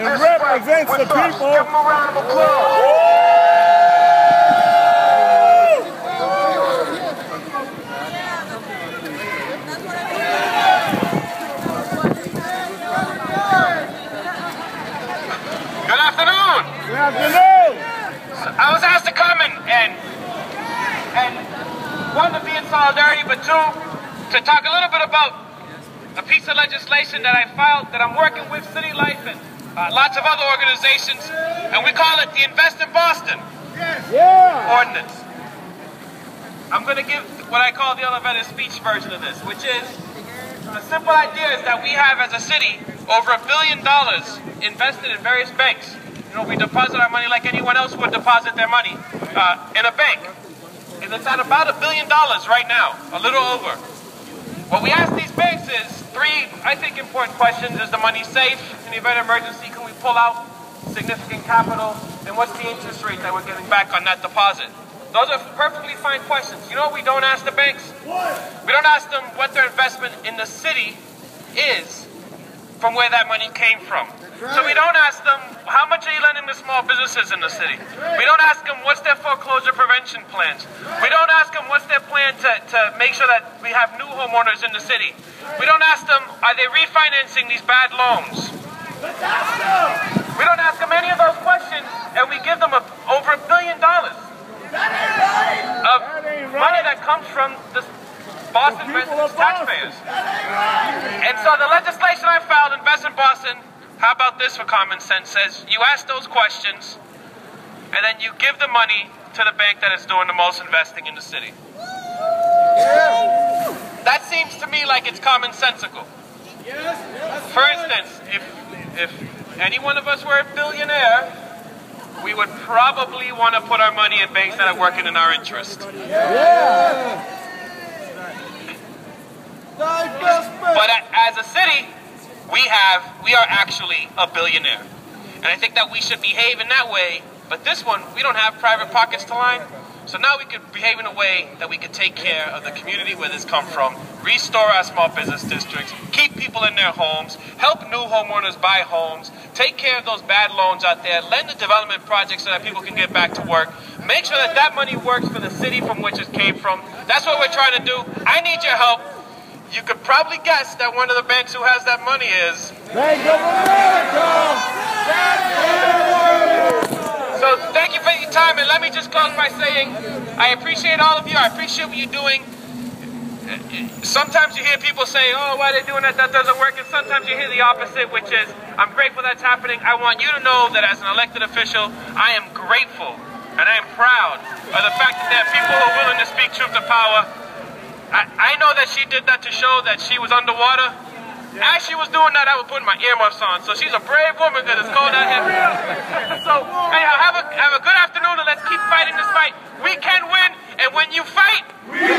and represents the people. Give them a round of applause. Good afternoon. Good afternoon. I was asked to come and one, to be in solidarity, but two, to talk a little bit about a piece of legislation that I filed that I'm working with City Life and lots of other organizations, and we call it the Invest in Boston ordinance. I'm going to give what I call the elevator speech version of this, which is the simple idea is that we have as a city over $1 billion invested in various banks. You know, we deposit our money like anyone else would deposit their money in a bank. And it's at about $1 billion right now, a little over. What we ask these banks is three, I think, important questions. Is the money safe? In the event of emergency, can we pull out significant capital? And what's the interest rate that we're getting back on that deposit? Those are perfectly fine questions. You know what we don't ask the banks? What? We don't ask them what their investment in the city is from where that money came from. Right. So we don't ask them, how much are you lending to small businesses in the city? Right. We don't ask them, what's their foreclosure prevention plans? Right. We don't ask them, what's their plan to make sure that we have new homeowners in the city? Right. We don't ask them, are they refinancing these bad loans? Let's ask them. We don't ask them any of those questions, and we give them over $1 billion of money that comes from the Boston residents' taxpayers. And so the legislation I filed, Invest in Boston, how about this for common sense, says you ask those questions and then you give the money to the bank that is doing the most investing in the city. That seems to me like it's commonsensical. For instance, if any one of us were a billionaire, we would probably want to put our money in banks that are working in our interest. But as a city, we are actually a billionaire. And I think that we should behave in that way, but this one, we don't have private pockets to line. So now we could behave in a way that we could take care of the community where this come from, restore our small business districts, keep people in their homes, help new homeowners buy homes, take care of those bad loans out there, lend to development projects so that people can get back to work, make sure that that money works for the city from which it came from. That's what we're trying to do. I need your help. You could probably guess that one of the banks who has that money is Bank of America. So thank you for your time, and let me just close by saying I appreciate all of you. I appreciate what you're doing. Sometimes you hear people say, oh, why are they doing that? That doesn't work. And sometimes you hear the opposite, which is, I'm grateful that's happening. I want you to know that as an elected official, I am grateful and I am proud of the fact that there are people who are willing to speak truth to power. I know that she did that to show that she was underwater. As she was doing that, I was putting my earmuffs on. So she's a brave woman because it's cold out here. So anyhow, have a good afternoon, and let's keep fighting this fight. We can win, and when you fight, we